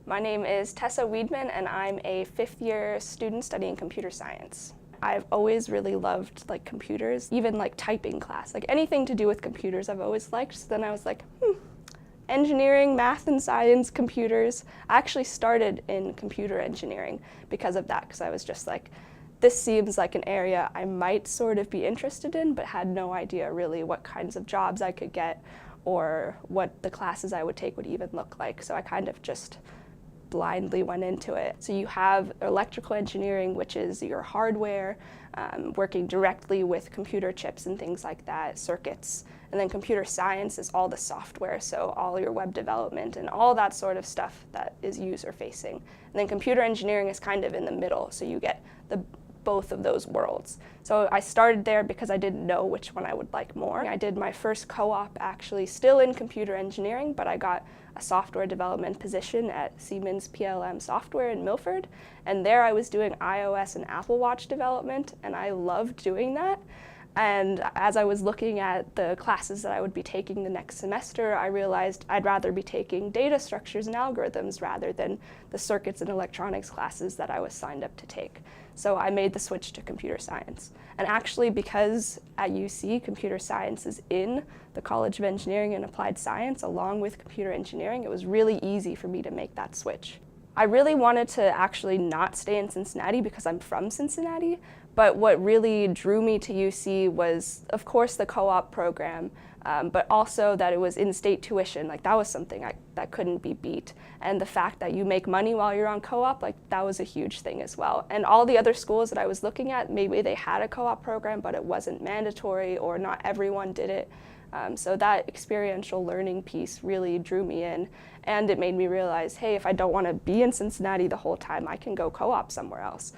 My name is Tessa Wiedmann, and I'm a fifth-year student studying computer science. I've always really loved computers, even typing class, anything to do with computers I've always liked. So then I was like, engineering, math and science, computers. I actually started in computer engineering because of that, because I was just like, this seems like an area I might sort of be interested in, but had no idea really what kinds of jobs I could get or what the classes I would take would even look like. So I kind of just blindly went into it. So you have electrical engineering, which is your hardware, working directly with computer chips and things like that, circuits. And then computer science is all the software, so all your web development and all that sort of stuff that is user-facing. And then computer engineering is kind of in the middle, so you get both of those worlds. So I started there because I didn't know which one I would like more. I did my first co-op actually still in computer engineering, but I got a software development position at Siemens PLM Software in Milford. And there I was doing iOS and Apple Watch development, and I loved doing that. And as I was looking at the classes that I would be taking the next semester, I realized I'd rather be taking data structures and algorithms rather than the circuits and electronics classes that I was signed up to take. So I made the switch to computer science. And actually, because at UC, computer science is in the College of Engineering and Applied Science along with computer engineering, it was really easy for me to make that switch. I really wanted to actually not stay in Cincinnati because I'm from Cincinnati, but what really drew me to UC was, of course, the co-op program, but also that it was in-state tuition. That was something that couldn't be beat. And the fact that you make money while you're on co-op, that was a huge thing as well. And all the other schools that I was looking at, maybe they had a co-op program, but it wasn't mandatory or not everyone did it. So that experiential learning piece really drew me in, and it made me realize, hey, if I don't want to be in Cincinnati the whole time, I can go co-op somewhere else.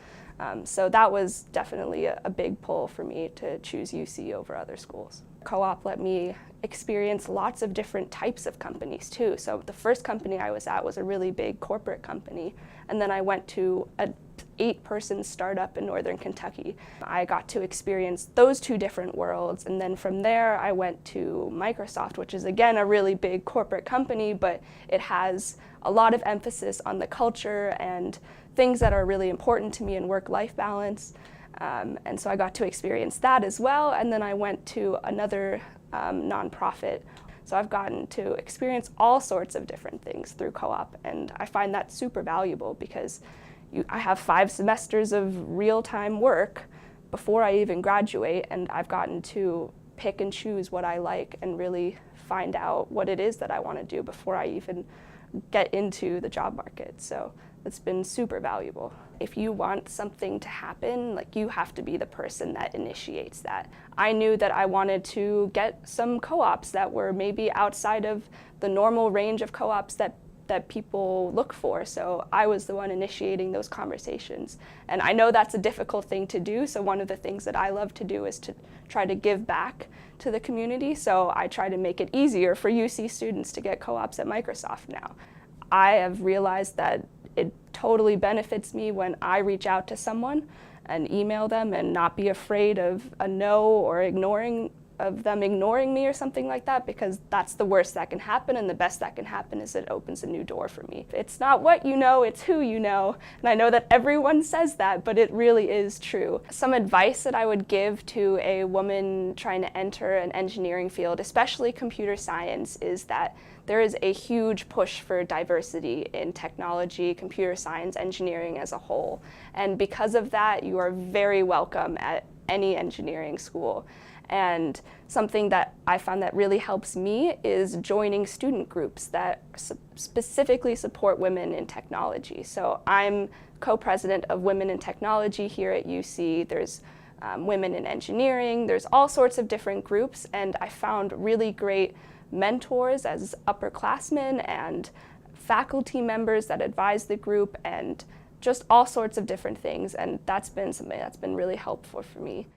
So that was definitely a big pull for me to choose UC over other schools. Co-op let me experience lots of different types of companies too. So the first company I was at was a really big corporate company, and then I went to an 8-person startup in Northern Kentucky. I got to experience those two different worlds, and then from there I went to Microsoft, which is again a really big corporate company, but it has a lot of emphasis on the culture and things that are really important to me in work-life balance. And so I got to experience that as well, and then I went to another nonprofit. So I've gotten to experience all sorts of different things through co-op, and I find that super valuable because I have 5 semesters of real-time work before I even graduate, and I've gotten to pick and choose what I like and really find out what it is that I want to do before I even get into the job market. So it's been super valuable. If you want something to happen, you have to be the person that initiates that. I knew that I wanted to get some co-ops that were maybe outside of the normal range of co-ops that people look for, so I was the one initiating those conversations. And I know that's a difficult thing to do, so one of the things that I love to do is to try to give back to the community, so I try to make it easier for UC students to get co-ops at Microsoft now. I have realized that it totally benefits me when I reach out to someone and email them and not be afraid of a no or of them ignoring me or something like that, because that's the worst that can happen, and the best that can happen is it opens a new door for me. It's not what you know, it's who you know, and I know that everyone says that, but it really is true. Some advice that I would give to a woman trying to enter an engineering field, especially computer science, is that there is a huge push for diversity in technology, computer science, engineering as a whole. And because of that, you are very welcome at any engineering school. And something that I found that really helps me is joining student groups that specifically support women in technology. So I'm co-president of Women in Technology here at UC. There's Women in Engineering. There's all sorts of different groups, and I found really great mentors as upperclassmen and faculty members that advise the group, and just all sorts of different things. And that's been something that's been really helpful for me.